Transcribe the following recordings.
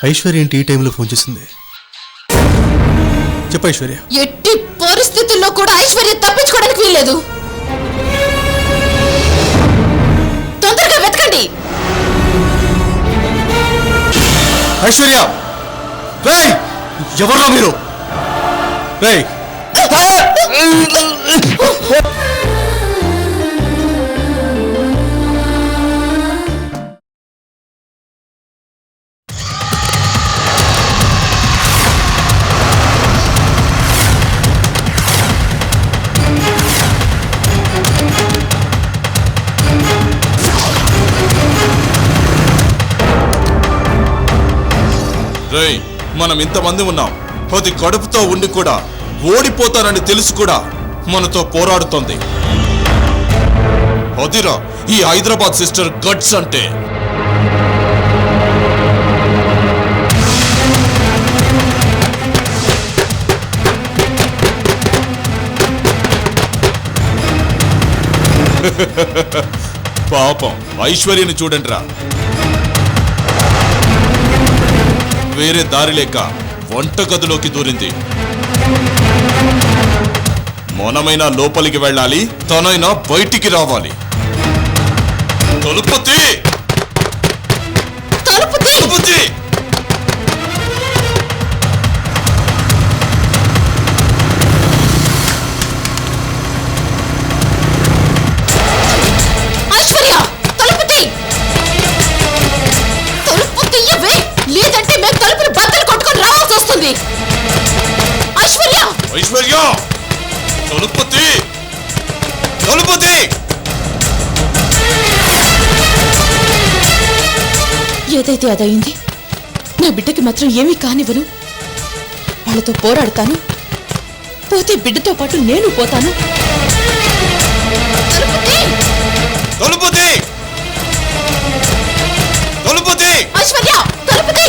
ఐశ్వర్య ఏంటి ఈ టైంలో ఫోన్ చేసింది? చెప్పు ఐశ్వర్య. ఎట్టి పరిస్థితుల్లో కూడా ఐశ్వర్య తప్పించుకోవడానికి వీల్లేదు. తొందరగా వెతకండి. ఐశ్వర్య, రేయ్, ఎవరో మీరు? రేయ్, మనం ఇంతమంది ఉన్నాం. అది కడుపుతో ఉండి కూడా ఓడిపోతానని తెలుసు కూడా మనతో పోరాడుతోంది. అదిరా ఈ హైదరాబాద్ సిస్టర్ గట్స్ అంటే. పాపం ఐశ్వర్యని చూడండిరా, వేరే దారి లేక వంటగదిలోకి దూరింది. మనమైనా లోపలికి వెళ్ళాలి, తనైనా బయటికి రావాలి. తలుపు తీ! తలుపు తీ! తలుపు తీ! ఐశ్వర్య, తలుపు తీ! తలుపు తీయవే, లేదంటే మేము తలుపులు బద్దలు కొట్టుకొని రావాల్సి వస్తుంది. ఐశ్వర్య! ఐశ్వర్య, తలుపు తీ! తలుపు తీ! ఏదైతే అదయింది. నా బిడ్డకి మాత్రం ఏమీ కానివ్వను. వాళ్ళతో పోరాడతాను. పోతే బిడ్డతో పాటు నేను పోతాను. తలుపు తీ! తలుపు తీ! తలుపు తీ! ఐశ్వర్య, తలుపు తీ!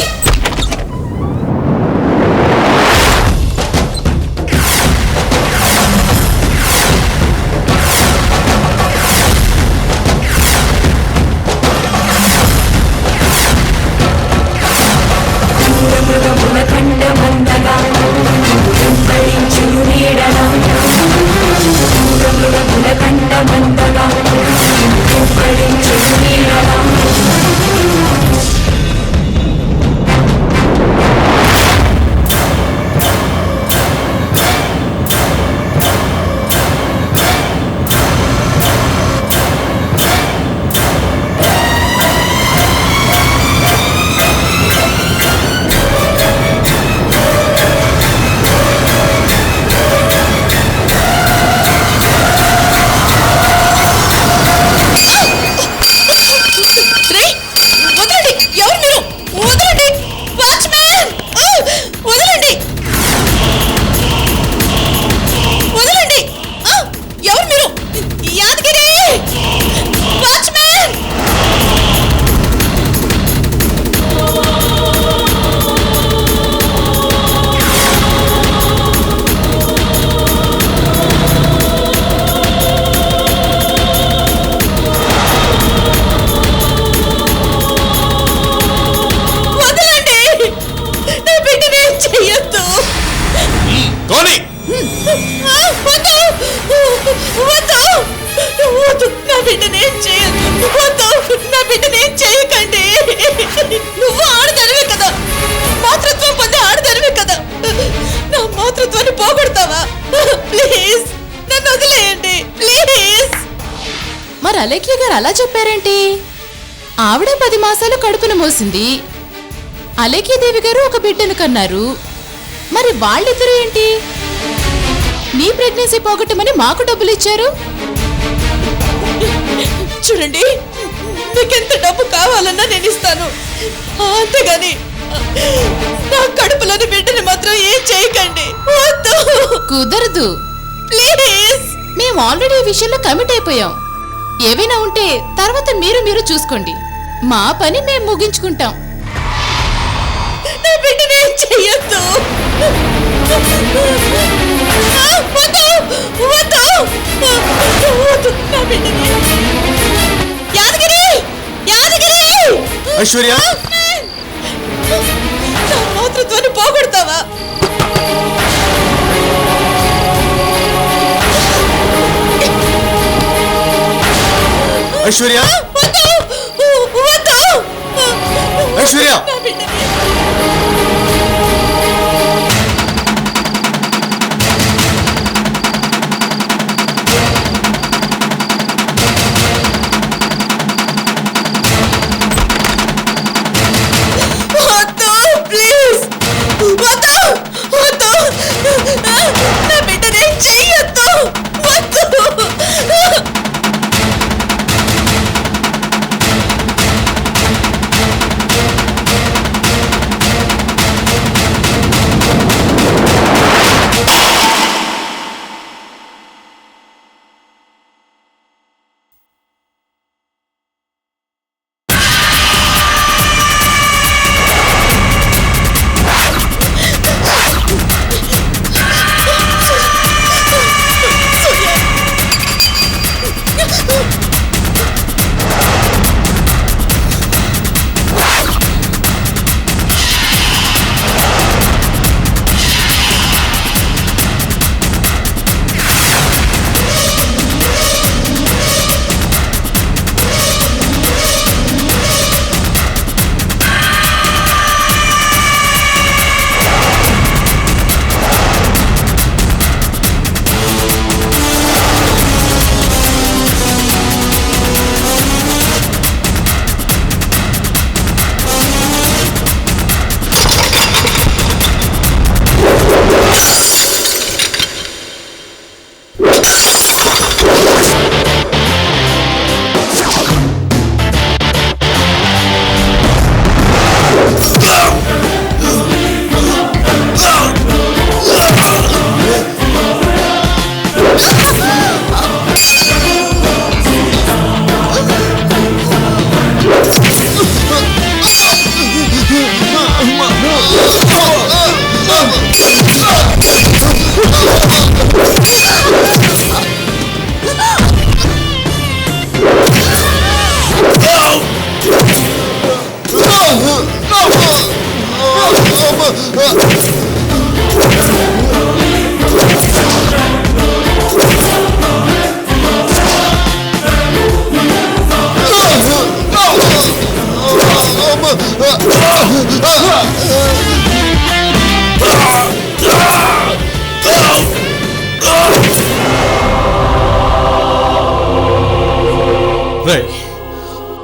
నువ్వు ఆడదానివే కదా, మాతృత్వం పొందే ఆడదానివే కదా, నా మాతృత్వాన్ని పోగొడతావా? ప్లీజ్ నన్ను వదిలేయండి, ప్లీజ్. మరి అలేఖ్య గారు అలా చెప్పారేంటి? ఆవిడ 10 మాసాలు కడుపును మోసింది. అలేఖ్యదేవి గారు ఒక బిడ్డను కన్నారు. మరి వాళ్ళిద్దరూ ఏంటి? నీ ప్రెగ్నెన్సీ పోగొట్టమని మాకు డబ్బులు ఇచ్చారు. చూడండి, మీకెంత డబ్బు కావాలన్నా నేను ఇస్తాను, అంతేగాని నా కడుపులోని బిడ్డని మాత్రం ఏం చేయకండి. కుదరదు, ప్లీజ్. మేము ఆల్రెడీ ఈ విషయంలో కమిట్ అయిపోయాం. ఏవైనా ఉంటే తర్వాత మీరు చూసుకోండి. మా పని మేము ముగించుకుంటాం. నా బిడ్డని ఏం చెయ్యొద్దు. ఐశ్వర్య, ఐశ్వర్య వద్దు వద్దు ఐశ్వర్య నా బిడ్డని వద్దు ప్లీజ్ వద్దు వద్దు నా బిడ్డని చెయ్యొద్దు వద్దు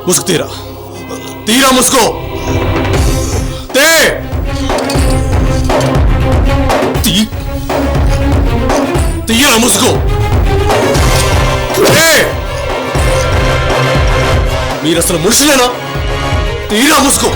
मुस्क तीरा तीरा मुस्को ते तीरा मुस्को మీరు అసలు ముషిలేనా తీరా ముస్కో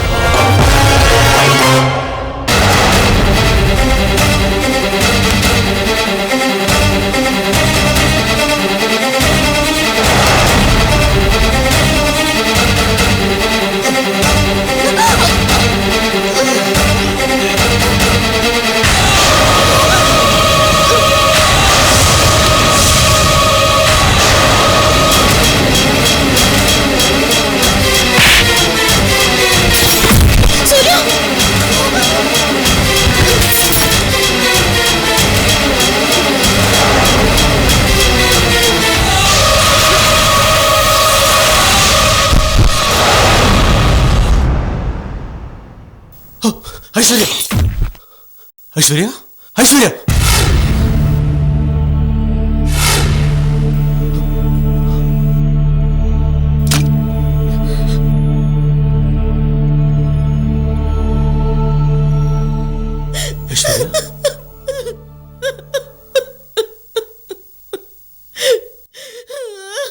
Aishwarya Aishwarya Aishwarya Aishwarya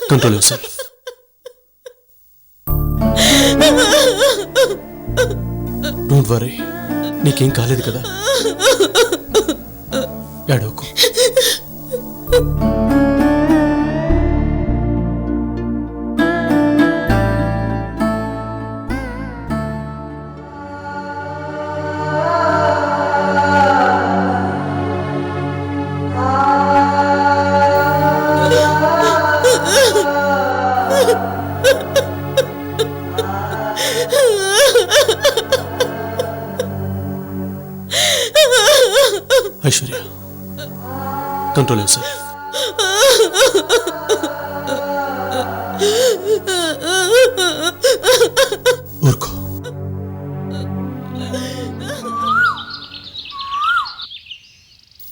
control your don't worry నీకేం కాలేదు కదా ఏడవకు ఐశ్వర్య కంట్రోల్ యువర్ సెల్ఫ్ ఊరుకో.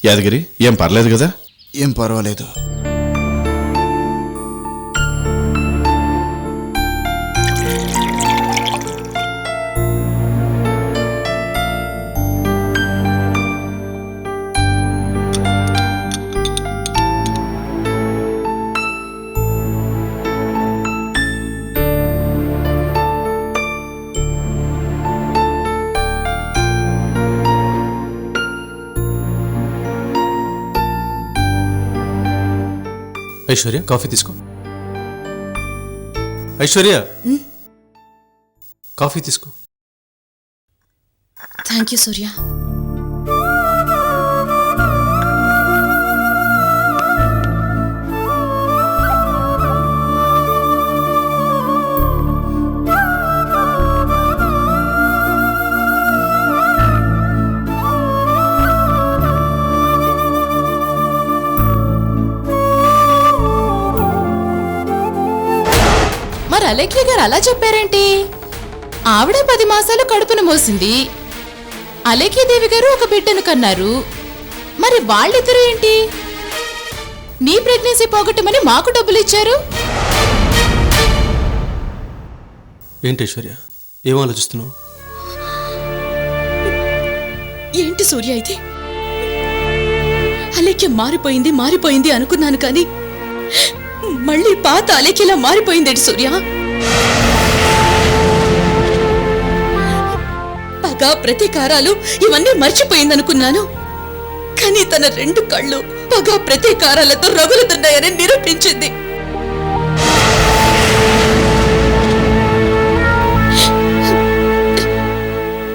యాదగిరి, ఏం పర్లేదు కదా? ఏం పర్వాలేదు. ఐశ్వర్య, కాఫీ తీసుకో. ఐశ్వర్య, కాఫీ తీసుకో. థ్యాంక్ యూ సూర్య. మరి అలేఖ్య గారు అలా చెప్పారేంటి? ఆవిడ 10 మాసాలు కడుపును మోసింది, అలేఖ్యదేవి గారు ఒక బిడ్డను కన్నారు. మరి వాళ్ళిద్దరూ ఏంటి? నీ ప్రెగ్నెన్సీ పోగొట్టమని మాకు డబ్బులు ఇచ్చారు. ఏంటి ఐశ్వర్య, ఏం ఆలోచిస్తున్నావు? ఏంటి సూర్య ఇది? అలేఖ్య మారిపోయింది అనుకున్నాను కానీ మళ్ళీ పాత అలేఖ్యలా మారిపోయిందేంటి సూర్య? పగ, ప్రతీకారాలు ఇవన్నీ మర్చిపోయిందనుకున్నాను. కానీ తన 2 కళ్ళు పగ, ప్రతీకారాలతో రగులుతున్నాయని నిరూపించింది.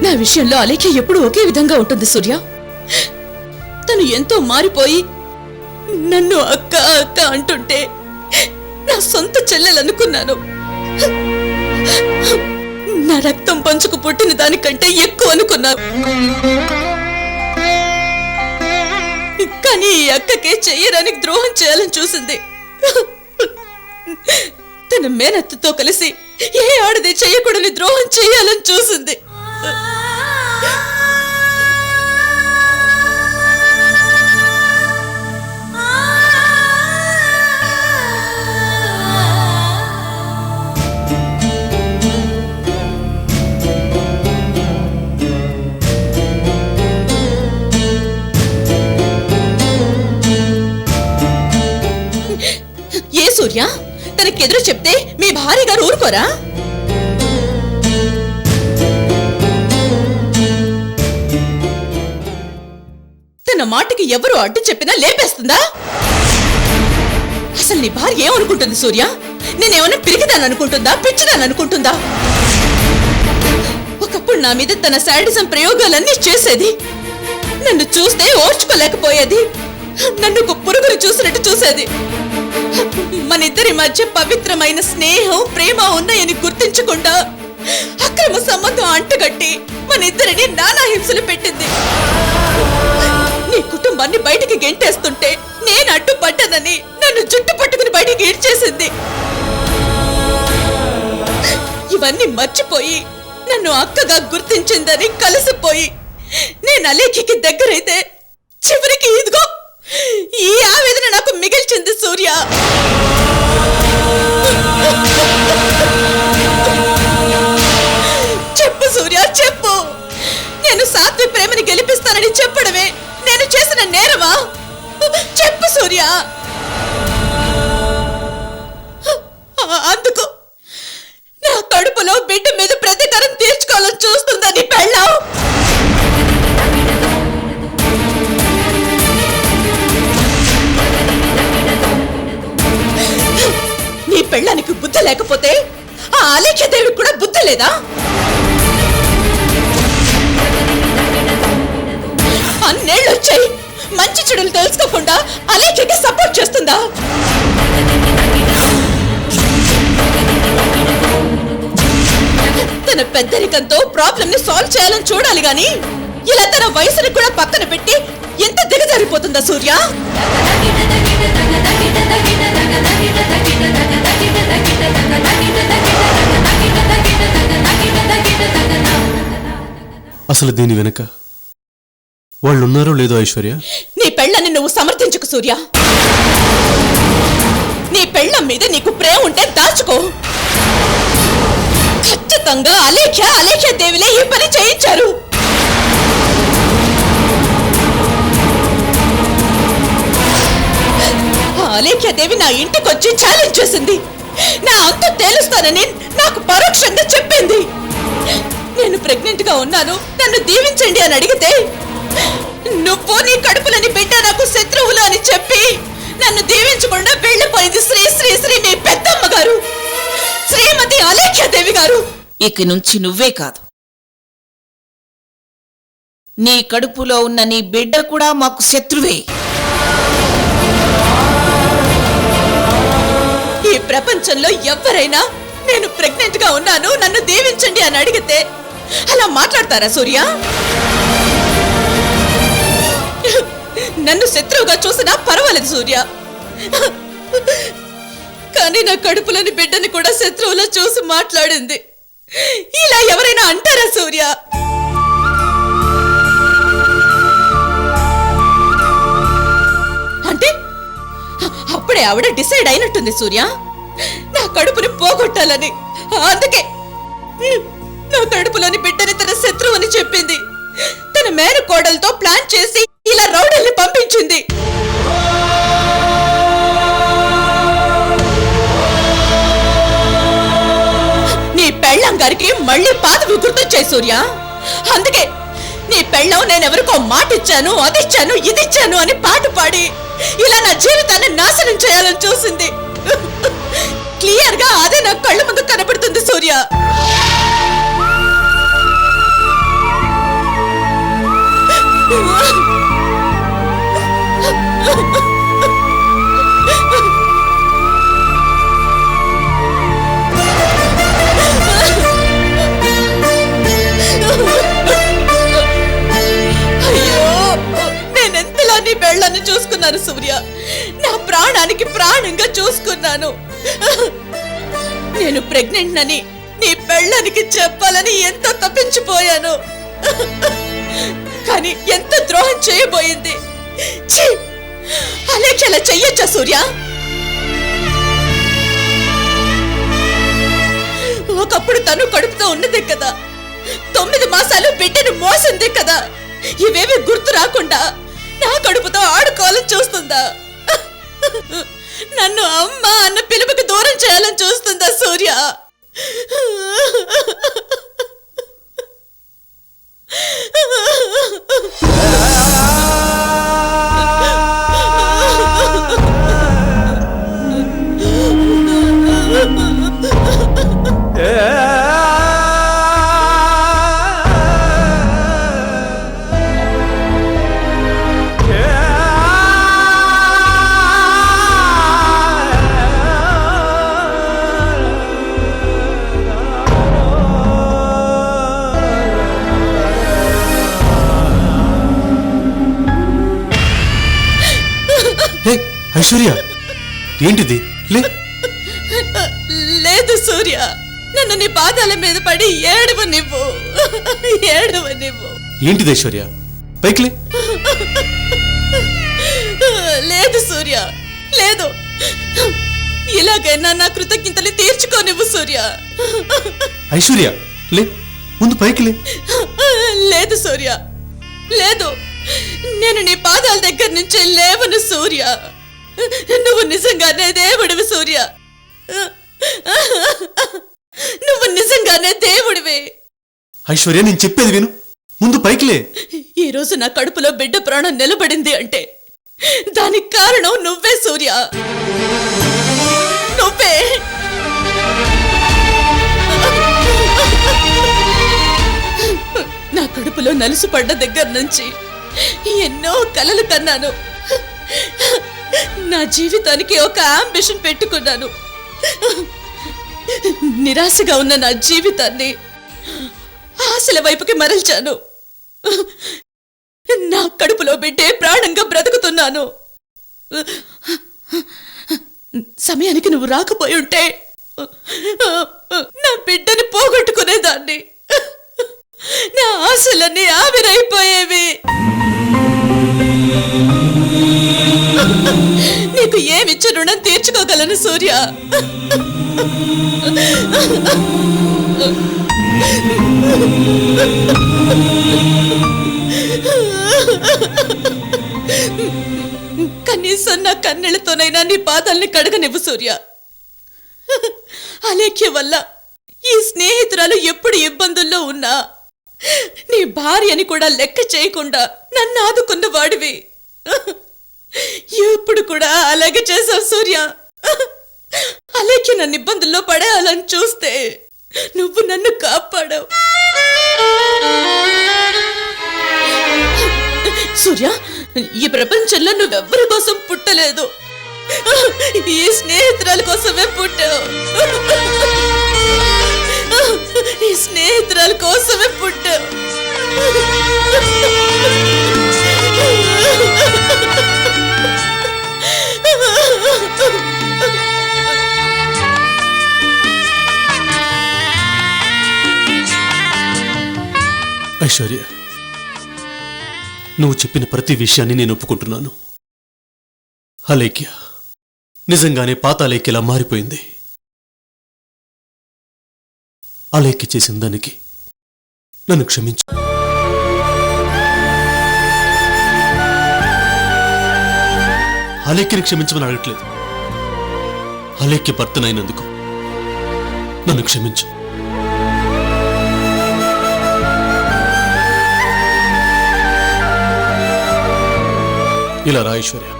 నా విషయంలో అలేఖ్య ఎప్పుడూ ఒకే విధంగా ఉంటుంది సూర్య. తను ఎంతో మారిపోయి నన్ను అక్క అక్క అంటుంటే నా సొంత చెల్లెలనుకున్నాను. నా రక్తం పంచుకు పుట్టిన దానికంటే ఎక్కువ అనుకున్నాను. కానీ ఈ అక్కకే చెయ్యడానికి ద్రోహం చేయాలని చూసింది. తన మేనత్తతో కలిసి ఏ ఆడది చెయ్యకూడని ద్రోహం చేయాలని చూసింది. ఏ సూర్య, తనకెదురు చెప్తే మీ భార్య గారు ఊరుకోరా? తన మాటకి ఎవరు అడ్డు చెప్పినా లేపేస్తుందా? అసలు నీ భార్య ఏమనుకుంటుంది సూర్య? నేనేమన్నా పిరికిదాననుకుంటుందా, పిచ్చిదాననుకుంటుందా? ఒకప్పుడు నా మీద తన శాడిజం ప్రయోగాలన్నీ చేసేది. నన్ను చూస్తే ఓర్చుకోలేకపోయేది. నన్ను ఒక పురుగును చూసినట్టు చూసేది. మన ఇద్దరి మధ్య పవిత్రమైన స్నేహం, ప్రేమ ఉన్నాయని గుర్తించకుండా అక్రమ సంబంధం అంటగట్టి మన ఇద్దరిని నానా హింసలు పెట్టింది. నీ కుటుంబాన్ని బయటికి గెంటేస్తుంటే నేను అడ్డుపడ్డానని నన్ను జుట్టు పట్టుకుని బయటికి ఈడ్చేసింది. ఇవన్నీ మర్చిపోయి నన్ను అక్కగా గుర్తించిందని కలిసిపోయి నేను అలేఖ్యకి దగ్గరైతే చివరికి ఇదిగో ఈ ఆవేదన నాకు మిగిల్చింది సూర్య. చెప్పు సూర్య, చెప్పు. నేను సాత్వి ప్రేమని గెలిపిస్తానని చెప్పడమే నేను చేసిన నేరమా? చెప్పు సూర్య. అందుకు నా కడుపులో బిడ్డ మీద ప్రతీకారం తీర్చుకోవాలని చూస్తుందని పెళ్ళాం. నీ పెళ్ళానికి బుద్ధి లేకపోతే ఆ అలేఖ్యదేవికి కూడా బుద్ధి లేదా? అన్నేళ్ళు వచ్చాయి, మంచి చెడులు తెలుసుకోకుండా అలేఖ్యకి సపోర్ట్ చేస్తుందా? తన పెద్దరికంతో ప్రాబ్లం ని సాల్వ్ చేయాలని చూడాలి గాని ఇలా తన వయసుని కూడా పక్కన పెట్టి ఎంత దిగజారిపోతుందా సూర్య? అసలు దీని వెనక వాళ్ళున్నారో లేదో ఐశ్వర్య? నీ పెళ్ళని నువ్వు సమర్థించుకు సూర్య. నీ పెళ్ళం మీద నీకు ప్రేమ ఉంటే దాచుకో. ఖచ్చితంగా అలేఖ్య దేవిలే ఈ పని చేయించారు. అలేఖ్య దేవి నా ఇంటికొచ్చి ఛాలెంజ్ చేసింది. నా అంత తేలుస్తానని నాకు పరోక్షంగా చెప్పింది. నేను ప్రెగ్నెంట్ గా ఉన్నాను, నన్ను దీవించండి అని అడిగితే నువ్వు నీ కడుపులని బిడ్డ నాకు శత్రువులు అని చెప్పి నన్ను దీవించకుండా వెళ్ళిపోయింది శ్రీ శ్రీ శ్రీ మీ పెద్దమ్మ గారు, శ్రీమతి అలేఖ్యాదేవి గారు. ఇక నుంచి నువ్వే కాదు, నీ కడుపులో ఉన్న నీ బిడ్డ కూడా మాకు శత్రువే. ఈ ప్రపంచంలో ఎవరైనా నేను ప్రెగ్నెంట్ గా ఉన్నాను, నన్ను దీవించండి అని అడిగితే అలా మాట్లాడతారా సూర్య? నన్ను శత్రువుగా చూసినా పర్వాలేదు సూర్య, కానీ నా కడుపులోని బిడ్డని కూడా శత్రువులో చూసి మాట్లాడింది. ఇలా ఎవరైనా అంటారా సూర్య? అంటే అప్పుడే ఆవిడ డిసైడ్ అయినట్టుంది సూర్య, నా కడుపుని పోగొట్టాలని. అందుకే నా కడుపులోని బిడ్డని తన శత్రువు అని చెప్పింది. తన మేనకోడలతో ప్లాన్ చేసి ఇలా రౌడల్ని పంపించింది. నీ పెళ్ళం గారికి మళ్ళీ పాతవి గుర్తొచ్చాయి సూర్య. అందుకే నీ పెళ్ళం నేనెవరికో మాట ఇచ్చాను, అదిచ్చాను, ఇదిచ్చాను అని పాట పాడి ఇలా నా జీవితాన్ని నాశనం చేయాలని చూసింది. క్లియర్ గా అదే నా కళ్ళ ముందు కనబడుతుంది సూర్య. నీ పెళ్ళని చూసుకున్నాను సూర్య, నా ప్రాణానికి ప్రాణంగా చూసుకున్నాను. నేను ప్రెగ్నెంట్ అని నీ పెళ్ళానికి చెప్పాలని ఎంతో తప్పించిపోయాను, కానీ ఎంత ద్రోహం చేయబోయింది. అలేఖ్యలా చెయ్యొచ్చా సూర్య? ఒకప్పుడు తను కడుపుతో ఉన్నదే కదా, 9 మాసాలు బిడ్డను మోసిందే కదా. ఇవేవి గుర్తు రాకుండా నా కడుపుతో ఆడుకోవాలని చూస్తుందా? నన్ను అమ్మ అన్న పిలుపుకి దూరం చేయాలని చూస్తుందా సూర్య? ఐశ్వర్య, ఏంటిది? లేదు సూర్య, నన్ను నీ పాదాల మీద పడి ఏడవ నివ్వు. ఏంటిది ఐశ్వర్య? పైకిలే. లేదు సూర్య, లేదు. ఇలాగైనా నా కృతజ్ఞతలు తీర్చుకోనివ్వు సూర్య. ఐశ్వర్య, లే, ముందు పైకిలే. లేదు సూర్య, లేదు. నేను నీ పాదాల దగ్గర నుంచి లేవను సూర్య. నువ్వు నిజంగానే దేవుడివి సూర్య, నువ్వు నిజంగానే దేవుడివి. ఐశ్వర్య, నేను చెప్పేది విను, ముందు పైకిలే. ఈ రోజు నా కడుపులో బిడ్డ ప్రాణం నిలబడింది అంటే దానికి కారణం నువ్వే సూర్య, నువ్వే. నా కడుపులో నలుసు పడ్డ దగ్గర నుంచి ఎన్నో కలలు కన్నాను. నా జీవితానికి ఒక అంబిషన్ పెట్టుకున్నాను. నిరాశగా ఉన్న నా జీవితాన్ని ఆశల వైపుకి మరల్చాను. నా కడుపులో బిడ్డే ప్రాణంగా బ్రతుకుతున్నాను. సమయానికి నువ్వు రాకపోయి ఉంటే నా బిడ్డని పోగొట్టుకునేదాన్ని. నా ఆశలన్నీ ఆవిరైపోయేవి. నీకు ఏమిచ్చి రుణం తీర్చుకోగలను సూర్య? కనీసం నా కన్నెలతోనైనా నీ పాదాల్ని కడగనివ్వు సూర్య. అలేఖ్య వల్ల ఈ స్నేహితురాలు ఎప్పుడు ఇబ్బందుల్లో ఉన్నా నీ భార్యని కూడా లెక్క చేయకుండా నన్ను ఆదుకున్న వాడివి. ఇప్పుడు కూడా అలాగే చేసావు సూర్య. అలేఖ్య నన్ను ఇబ్బందుల్లో పడేయాలని చూస్తే నువ్వు నన్ను కాపాడావు. సూర్య, ఈ ప్రపంచంలో నువ్వెవ్వరి కోసం పుట్టలేదు. ఈ స్నేహితురాల కోసమే పుట్టావు. ఈ స్నేహితురాల కోసమే పుట్టావు. ఐశ్వర్య, నువ్వు చెప్పిన ప్రతి విషయాన్ని నేను ఒప్పుకుంటున్నాను. అలేఖ్య నిజంగానే పాత అలేఖ్యలా మారిపోయింది. అలేఖ్య చేసిన దానికి నన్ను క్షమించు. అలేఖ్యని క్షమించమని అడగట్లేదు. అలేఖ్య భర్తనైనందుకు నన్ను క్షమించు. ఇలా రా ఐశ్వర్య.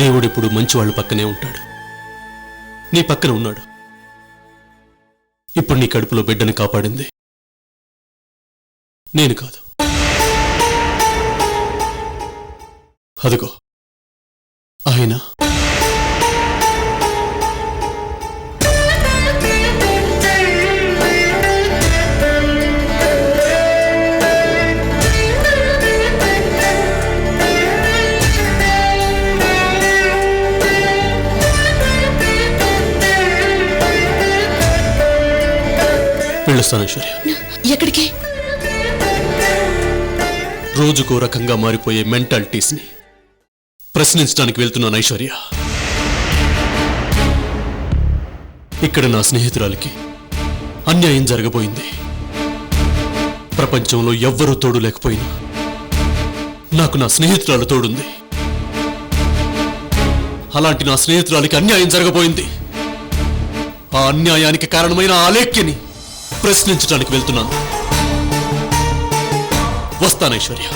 దేవుడిప్పుడు మంచివాళ్ళు పక్కనే ఉంటాడు. నీ పక్కన ఉన్నాడు. ఇప్పుడు నీ కడుపులో బిడ్డని కాపాడింది నేను కాదు. అదిగో ఆయన. వెళ్ళొస్తాను ఐశ్వర్య. ఎక్కడికి? రోజుకో రకంగా మారిపోయే మెంటాలిటీస్ని ప్రశ్నించడానికి వెళ్తున్నాను ఐశ్వర్య. ఇక్కడ నా స్నేహితురాలికి అన్యాయం జరగబోయింది. ప్రపంచంలో ఎవ్వరూ తోడు లేకపోయినా నాకు నా స్నేహితురాలు తోడుంది. అలాంటి నా స్నేహితురాలికి అన్యాయం జరగబోయింది. ఆ అన్యాయానికి కారణమైన ఆ అలేఖ్యని ప్రశ్నించడానికి వెళ్తున్నాను. వస్తాను ఐశ్వర్య.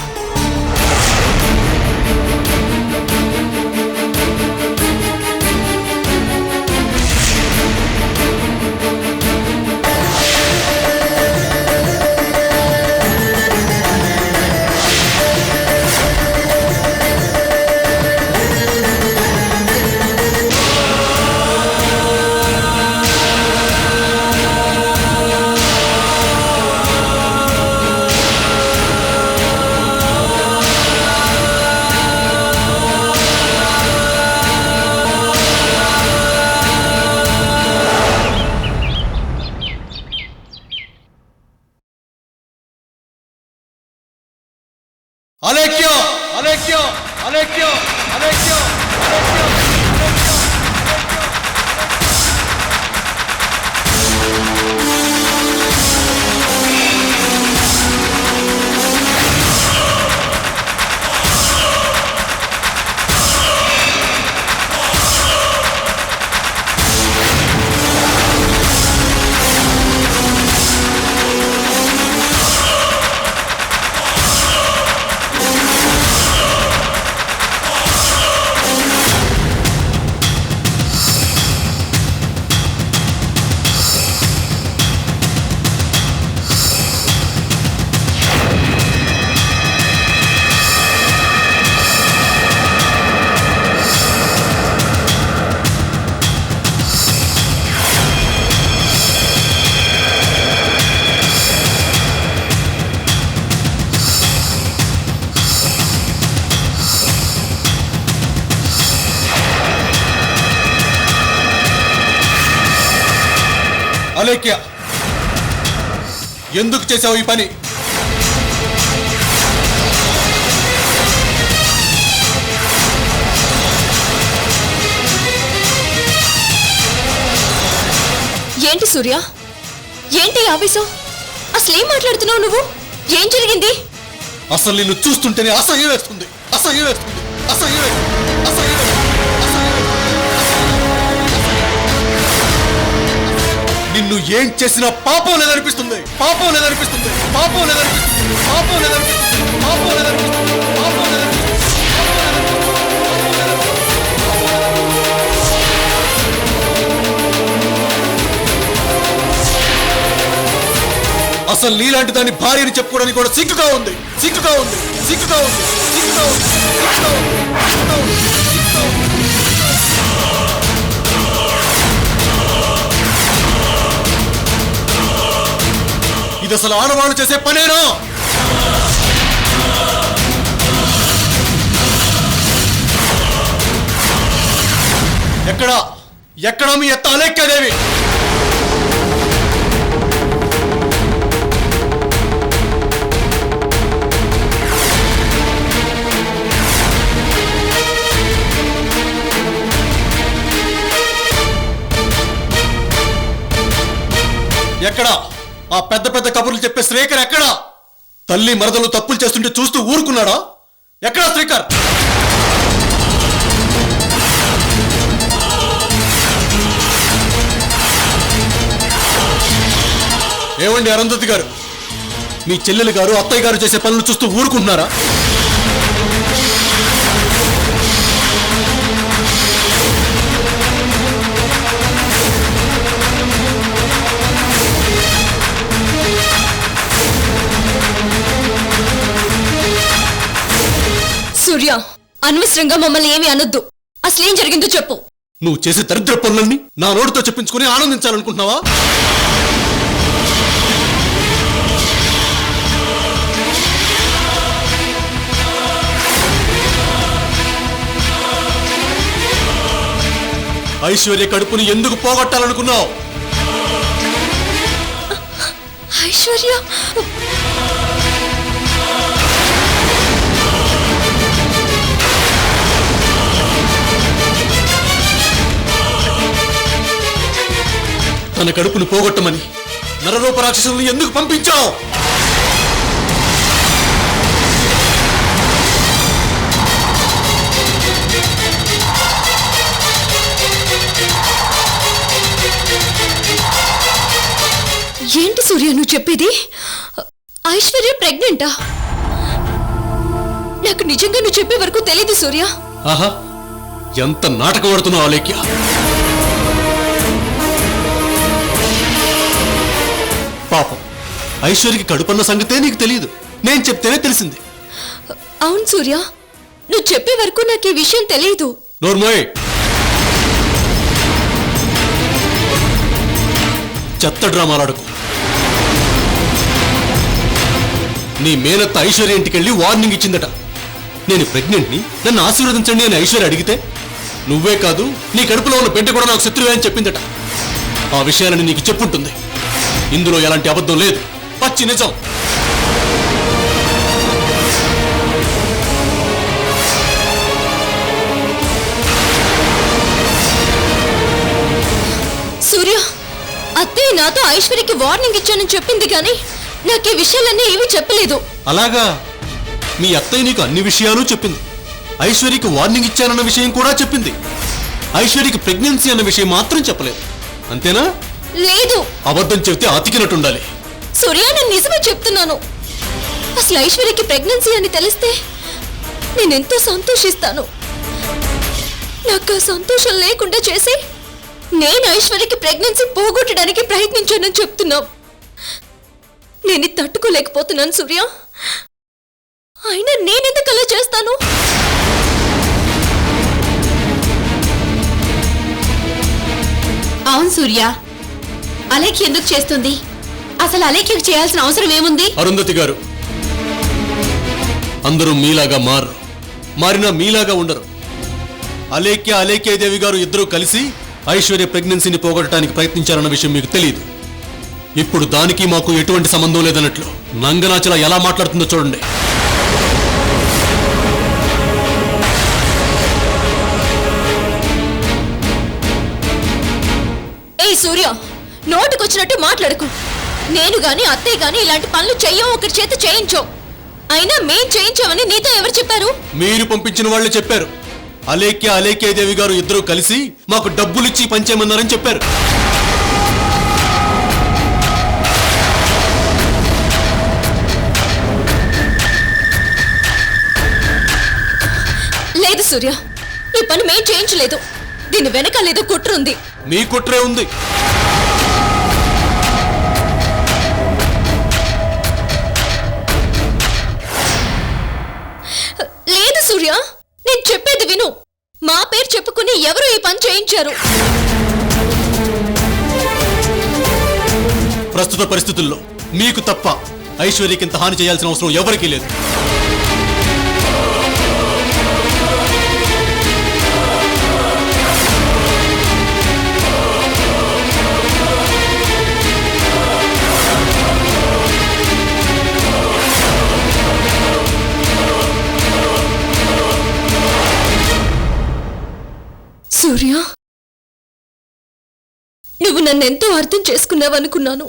అలేఖ్య అలేఖ్య అలేఖ్య అలేఖ్య అలేఖ్య, ఎందుకు చేసావు ఈ పని? ఏంటి సూర్య, ఏంటి ఆవేశం? అసలేం మాట్లాడుతున్నావు నువ్వు? ఏం జరిగింది? అసలు నిన్ను చూస్తుంటేనే అసహ్యం వేస్తుంది, అసహ్యం వేస్తుంది, అసహ్యం వేస్తుంది, అసహ్యం వేస్తుంది, అసహ్యం వేస్తుంది. నిన్ను ఏం చేసినా పాపం లేదనిపిస్తుంది, పాపం లేదనిపిస్తుంది, పాపం లేదనిపిస్తుంది, పాపం లేదనిపిస్తుంది, పాపం లేదనిపిస్తుంది, పాపం లేదనిపిస్తుంది. అసలు నీలాంటి దాన్ని భార్యని చెప్పుకోవడానికి కూడా సిగ్గుగా ఉంది, సిగ్గుగా ఉంది, సిగ్గుగా ఉంది, సిగ్గుగా ఉంది, సిగ్గుగా ఉంది, సిగ్గుగా ఉంది, సిగ్గుగా ఉంది. ఇది అసలు ఆడవాళ్ళు చేసే పనేనా? ఎక్కడా ఎక్కడా మీ ఎత్త అలేఖ్యదేవి? ఎక్కడా ఆ పెద్ద పెద్ద కబుర్లు చెప్పే శ్రీకర్? ఎక్కడా తల్లి మరదలు తప్పులు చేస్తుంటే చూస్తూ ఊరుకున్నాడా? ఎక్కడా శ్రీకర్? ఏమండి అరుంధతి గారు, మీ చెల్లెలు గారు అత్తయ్య గారు చేసే పనులు చూస్తూ ఊరుకుంటున్నారా? సూర్య, అనవసరంగా మమ్మల్ని ఏమీ అనొద్దు. అసలేం జరిగిందో చెప్పు. నువ్వు చేసే దరిద్ర పనులన్నీ నా నోటితో చెప్పించుకుని ఆనందించాలనుకుంటున్నావా? ఐశ్వర్య కడుపుని ఎందుకు పోగొట్టాలనుకున్నావు? ఐశ్వర్య తన కడుపును పోగొట్టమని నరరూప రాక్షసుల్ని ఎందుకు పంపించావు? ఏంటి సూర్య నువ్వు చెప్పేది? ఐశ్వర్య ప్రెగ్నెంటా? నాకు నిజంగా నువ్వు చెప్పే వరకు తెలియదు సూర్య. ఆహా, ఎంత నాటకం ఆడుతున్నావు అలేఖ్య. పాపం ఐశ్వర్యకి కడుపన్న సంగతే నీకు తెలియదు, నేను చెప్తేనే తెలిసింది. అవును సూర్య, నువ్వు చెప్పే వరకు నాకు ఈ విషయం తెలియదు. నోర్మోయ్, చెత్త డ్రామాలాడుకో. నీ మేనత్త ఐశ్వర్య ఇంటికెళ్ళి వార్నింగ్ ఇచ్చిందట. నేను ప్రెగ్నెంట్ని, నన్ను ఆశీర్వదించండి అని ఐశ్వర్య అడిగితే నువ్వే కాదు నీ కడుపులో ఉన్న బిడ్డ కూడా నాకు శత్రువే అని చెప్పిందట. ఆ విషయాలని నీకు చెప్పుంటుంది. ఇందులో ఎలాంటి అబద్ధం లేదు, పచ్చి నిజం. సూర్య, అత్తయ్య నాతో ఐశ్వర్యకి వార్నింగ్ ఇచ్చానని చెప్పింది కానీ నాకు ఈ విషయాలన్నీ ఏమీ చెప్పలేదు. అలాగా? మీ అత్తయ్య నీకు అన్ని విషయాలు చెప్పింది, ఐశ్వర్యకి వార్నింగ్ ఇచ్చానన్న విషయం కూడా చెప్పింది. ఐశ్వర్యకి ప్రెగ్నెన్సీ అన్న విషయం మాత్రం చెప్పలేదు, అంతేనా? లేదు. అబద్ధం చెప్తే అతికినట్టుండాలి. సూర్య, నేను నిజమే చెప్తున్నాను. అసలు ఐశ్వర్యకి ప్రెగ్నెన్సీ అని తెలిస్తే నేనెంతో సంతోషిస్తాను. నాకు ఆ సంతోషం లేకుండా చేసి నేను ఐశ్వర్యకి ప్రెగ్నెన్సీ పోగొట్టడానికి ప్రయత్నించానని చెప్తున్నావు. నేను తట్టుకోలేకపోతున్నాను సూర్య. అయినా నేనెందుకు అలా చేస్తాను? అవును సూర్య, అలేఖ్య ఎందుకు చేస్తుంది? అసలు అలేఖ్యకు చేయాల్సిన అవసరం ఏముంది? అరుంధతి గారు, అందరూ మీలాగా మారరు, మారినా మీలాగా ఉండరు. అలేఖ్యదేవి గారు ఇద్దరూ కలిసి ఐశ్వర్య ప్రెగ్నెన్సీని పోగొట్టడానికి ప్రయత్నించారన్న విషయం మీకు తెలియదు. ఇప్పుడు దానికి మాకు ఎటువంటి సంబంధం లేదన్నట్లు నంగనాచల ఎలా మాట్లాడుతుందో చూడండి. ఏ సూర్య, నోటుకొచ్చినట్టు మాట్లాడకు. నేను గాని అత్తయ్య గాని ఇలాంటి పనులు చెయ్యం, ఒకరి చేత చేయించో. అయినా మేం చేయించామని నీతో ఎవరు చెప్పారు? మీరు పంపించిన వాళ్ళే చెప్పారు. అలేఖ్యదేవి గారు ఇద్దరు కలిసి మాకు డబ్బులిచ్చి పంచేయమన్నారని చెప్పారు. లేదు సూర్య, ఈ పని మేం చేయించలేదు. దీని వెనకాలేదో కుట్ర ఉంది. మీ కుట్రే ఉంది. లేదు సూర్య, నేను చెప్పేది విను. మా పేరు చెప్పుకుని ఎవరు ఈ పని చేయించారు? ప్రస్తుత పరిస్థితుల్లో మీకు తప్ప ఐశ్వర్యకింత హాని చేయాల్సిన అవసరం ఎవరికీ లేదు. సూర్య, నువ్వు నన్నెంతో అర్థం చేసుకున్నావనుకున్నాను.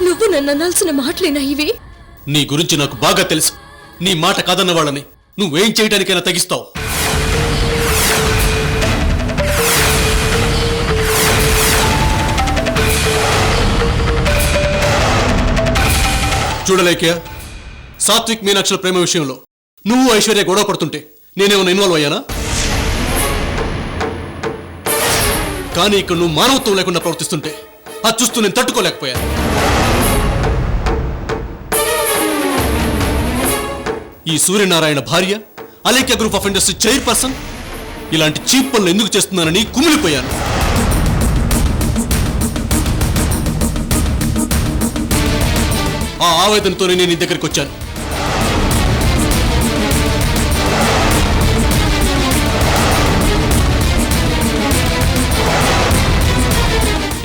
నువ్వు నన్ను అనాల్సిన మాటలేనా ఇవి? నీ గురించి నాకు బాగా తెలుసు. నీ మాట కాదన్న వాళ్ళని నువ్వేం చేయడానికైనా తెగిస్తావు. చూడలేకే, సాత్విక్ మీనాక్షుల ప్రేమ విషయంలో నువ్వు ఐశ్వర్య గొడవ పడుతుంటే నేనేమైనా ఇన్వాల్వ్ అయ్యానా? కానీ ఇక్కడ నువ్వు మానవత్వం లేకుండా ప్రవర్తిస్తుంటే అది చూస్తూ నేను తట్టుకోలేకపోయాను. ఈ సూర్యనారాయణ భార్య Alekhya group of industry chairperson ఇలాంటి చీప్ పనులు ఎందుకు చేస్తున్నానని కుమిలిపోయాను. ఆ ఆవేదనతోనే నేను నీ దగ్గరికి వచ్చాను.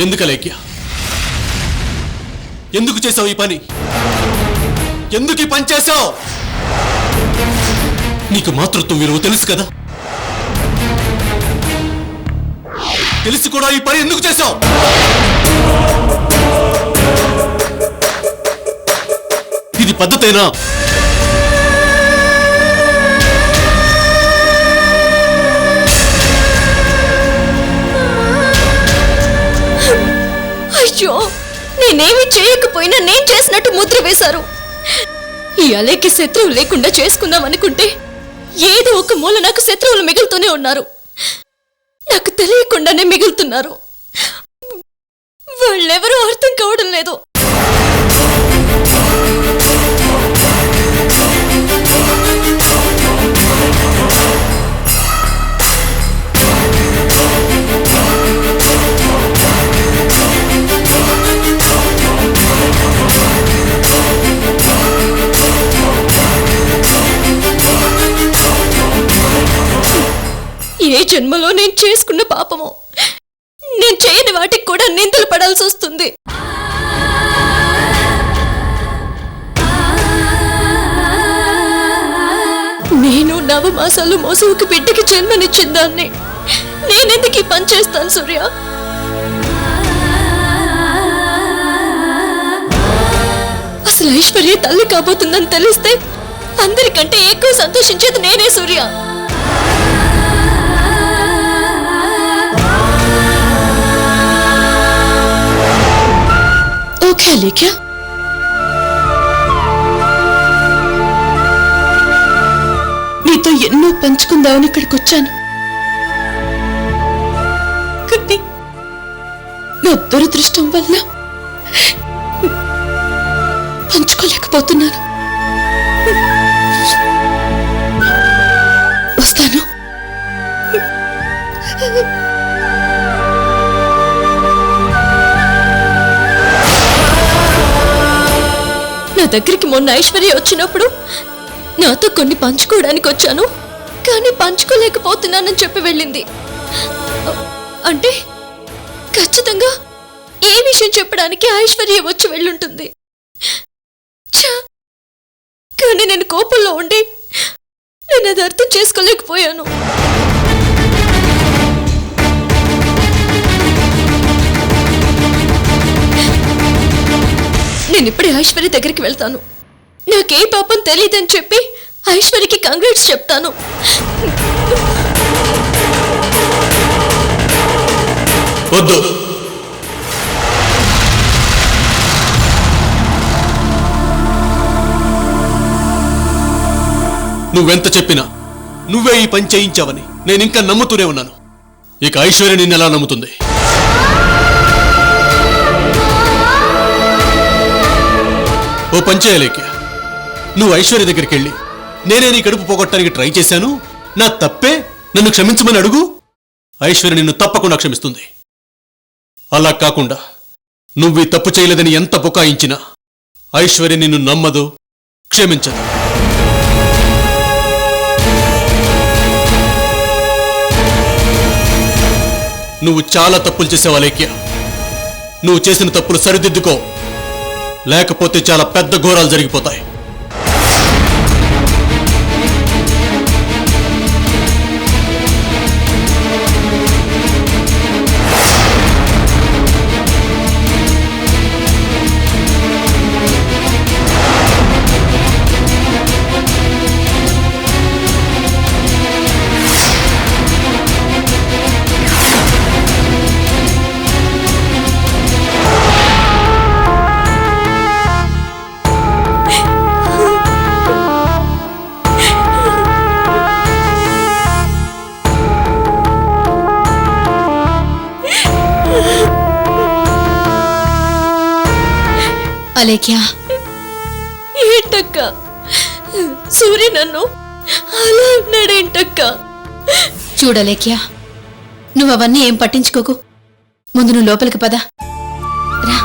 ఎందుకు అలేఖ్య, ఎందుకు చేసావు ఈ పని? ఎందుకు ఈ పని చేసావు? నీకు మాతృత్వం విలువ తెలుసు కదా, తెలిసి కూడా ఈ పని ఎందుకు చేసావు? ఇది పద్ధతేనా? అయ్యో, నేనేమి చేయకపోయినా నేను చేసినట్టు ముద్ర వేశారు. ఈ అలేఖ్య శత్రువు లేకుండా చేసుకుందాం అనుకుంటే ఏదో ఒక మూల నాకు శత్రువులు మిగులుతూనే ఉన్నారు. నాకు తెలియకుండానే మిగులుతున్నారు. వాళ్ళెవరూ అర్థం కావడం లేదు. ఏ జన్మలో నేను చేసుకున్న పాపమో, నేను చేయని వాటికి కూడా నిందలు పడాల్సి వస్తుంది. నేను నవమాసాలు మోసవుకి బిడ్డకి జన్మనిచ్చిన దాన్ని నేనెందుకు ఈ పని చేస్తాను సూర్య? అసలు ఐశ్వర్య తల్లి కాబోతుందని తెలిస్తే అందరికంటే ఎక్కువ సంతోషించేది నేనే సూర్య. ఓకే అలేఖ్య, నీతో ఎన్నో పంచుకుందామని ఇక్కడికి వచ్చాను. కానీ నా దురదృష్టం వల్ల పంచుకోలేకపోతున్నాను. వస్తాను. నా దగ్గరికి మొన్న ఐశ్వర్య వచ్చినప్పుడు నాతో కొన్ని పంచుకోవడానికి వచ్చాను, కానీ పంచుకోలేకపోతున్నానని చెప్పి వెళ్ళింది. అంటే ఖచ్చితంగా ఏ విషయం చెప్పడానికి ఐశ్వర్య వచ్చి వెళ్ళుంటుంది. ఛ! కానీ నేను కోపంలో ఉండి నేను అది అర్థం చేసుకోలేకపోయాను. నేను ఇప్పుడే ఐశ్వర్య దగ్గరికి వెళ్తాను. నాకే పాపం తెలియదని చెప్పి ఐశ్వర్యకి కంగ్రాట్స్ చెప్తాను. వద్దు. నువ్వెంత చెప్పినా నువ్వే ఈ పని చేయించావని నేను ఇంకా నమ్ముతూనే ఉన్నాను. ఇక ఐశ్వర్య నిన్నెలా నమ్ముతుంది? ఓ పని చేయలేక నువ్వు ఐశ్వర్య దగ్గరికి వెళ్ళి నేనే నీ కడుపు పోగొట్టడానికి ట్రై చేశాను, నా తప్పే, నన్ను క్షమించమని అడుగు. ఐశ్వర్య నిన్ను తప్పకుండా క్షమిస్తుంది. అలా కాకుండా నువ్వు ఈ తప్పు చేయలేదని ఎంత బుకాయించినా ఐశ్వర్య నిన్ను నమ్మదు, క్షమించదు. నువ్వు చాలా తప్పులు చేసావు అలేఖ్య. నువ్వు చేసిన తప్పులు సరిదిద్దుకో, లేకపోతే చాలా పెద్ద ఘోరాలు జరిగిపోతాయి. అలేఖ్య, ఏంటక్క సూర్య నన్ను అలా అన్నాడేంటక్క? చూడలేఖ్య, నువ్వు అవన్నీ ఏం పట్టించుకోకు. ముందు నువ్వు లోపలికి పద. రా.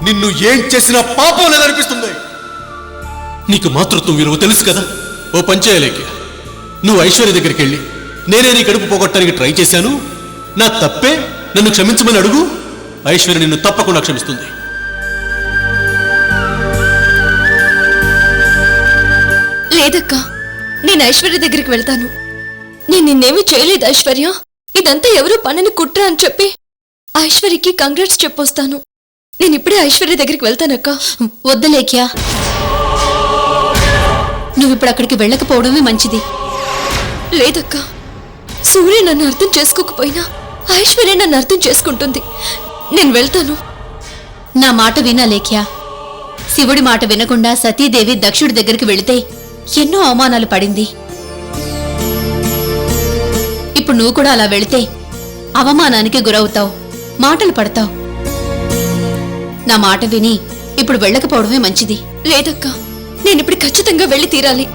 నిన్ను ఏం చేసినా పాపం లేదనిపిస్తుంది. నీకు మాతృత్వం విలువ తెలుసు కదా. ఓ పంచేయలేక నువ్వు ఐశ్వర్య దగ్గరికి వెళ్ళి నేనే నీ కడుపు పోగొట్టడానికి ట్రై చేశాను, నా తప్పే, నన్ను క్షమించమని అడుగు. ఐశ్వర్య నిన్ను తప్పకుండా క్షమిస్తుంది. లేదక్క, నేను ఐశ్వర్య దగ్గరికి వెళ్తాను. నేను నిన్నేమీ చేయలేదు ఐశ్వర్య. ఇదంతా ఎవరో పనని కుట్ర అని చెప్పి ఐశ్వర్యకి కంగ్రాట్స్ చెప్పొస్తాను. నేను ఇప్పుడే ఐశ్వర్య దగ్గరికి వెళ్తానక్క. వద్దలేఖ్యా, నువ్విప్పుడు అక్కడికి వెళ్ళకపోవడమే మంచిది. లేదక్క, సూర్య నన్ను అర్థం చేసుకోకపోయినా ఐశ్వర్య నన్ను అర్థం చేసుకుంటుంది. నేను వెళ్తాను. నా మాట వినా లేఖ్యా. శివుడి మాట వినకుండా సతీదేవి దక్షుడి దగ్గరికి వెళితే ఎన్నో అవమానాలు పడింది. ఇప్పుడు నువ్వు కూడా అలా వెళితే అవమానానికి గురవుతావు, మాటలు పడతావు. నా మాట విని ఇప్పుడు వెళ్ళకపోవడమే మంచిది. లేదక్క, నేనిప్పుడు ఖచ్చితంగా వెళ్ళి తీరాలి.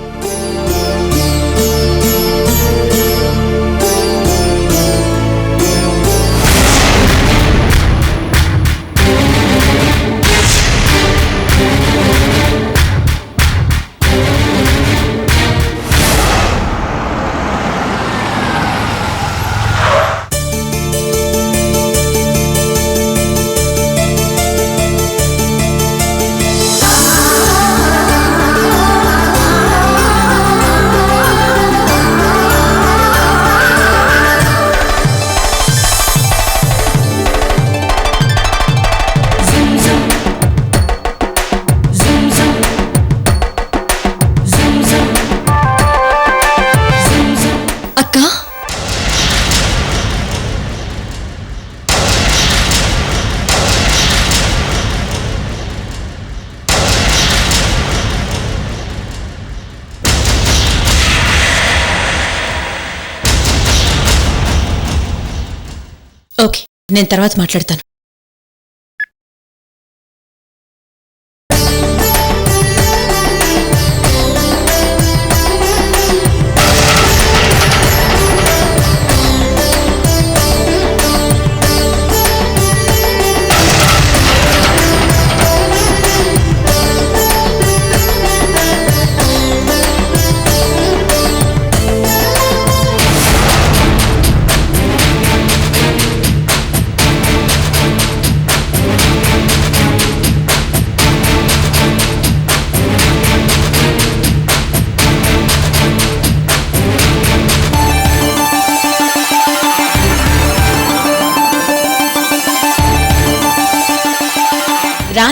ఓకే, నేను తర్వాత మాట్లాడతాను.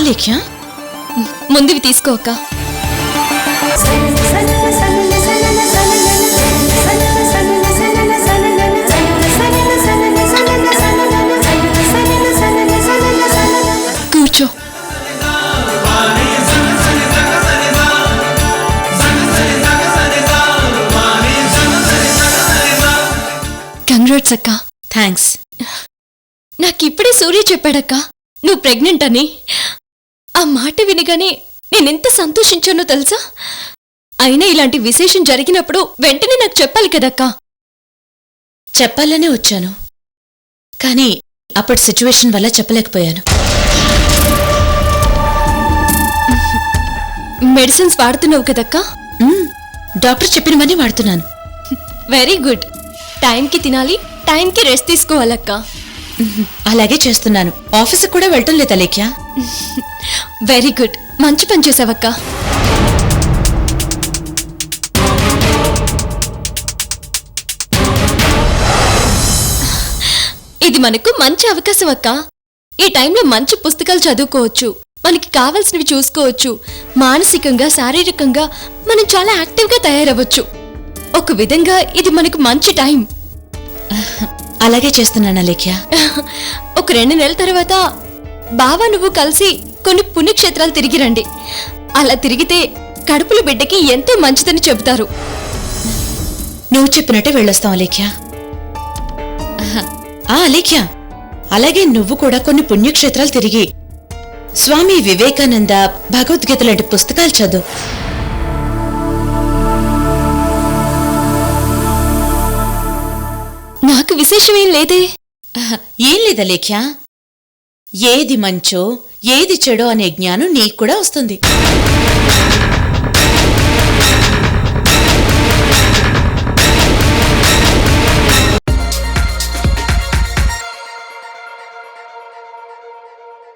లేఖ్య ముందువి తీసుకో అక్క. కూర్చో. కంగ్రాట్స్ అక్క. థ్యాంక్స్. నాకిప్పుడే సూర్య చెప్పాడక్క నువ్వు ప్రెగ్నెంట్ అని. ఆ మాట వినగానే నేనెంత సంతోషించానో తెలుసా? అయినా ఇలాంటి విశేషం జరిగినప్పుడు వెంటనే నాకు చెప్పాలి కదక్కా. చెప్పాలనే వచ్చాను, కానీ అప్పటి సిచ్యువేషన్ వల్ల చెప్పలేకపోయాను. మెడిసిన్స్ వాడుతున్నావు కదక్కా? డాక్టర్ చెప్పినవన్నీ వాడుతున్నాను. Very good. టైంకి తినాలి, టైంకి రెస్ట్ తీసుకోవాలక్కా. అలాగే చేస్తున్నాను. ఆఫీస్కి కూడా వెళ్ళటం లేదా లేఖ్య? వెరీ గుడ్, మంచి పని చేసావక్క. ఇది మనకు మంచి అవకాశం అక్క. ఈ టైంలో మంచి పుస్తకాలు చదువుకోవచ్చు, మనకి కావాల్సినవి చూసుకోవచ్చు, మానసికంగా శారీరకంగా మనం చాలా యాక్టివ్గా తయారవ్వచ్చు. ఒక విధంగా ఇది మనకు మంచి టైం. అలాగే చేస్తున్నానా లేఖ్య? ఒక 2 నెలల తర్వాత బావా నువ్వు కలిసి కొన్ని పుణ్యక్షేత్రాలు తిరిగి రండి. అలా తిరిగితే కడుపుల బిడ్డకి ఎంతో మంచిదని చెబుతారు. నువ్వు చెప్పినట్టే వెళ్ళొస్తావు లేఖ్య. లేఖ్య, అలాగే నువ్వు కూడా కొన్ని పుణ్యక్షేత్రాలు తిరిగి స్వామి వివేకానంద, భగవద్గీత లాంటి పుస్తకాలు చదువు. నాకు విశేషమేం లేదే. ఏం లేదా లేఖ్య? ఏది మంచో ఏది చెడో అనే జ్ఞానం నీకు కూడా వస్తుంది.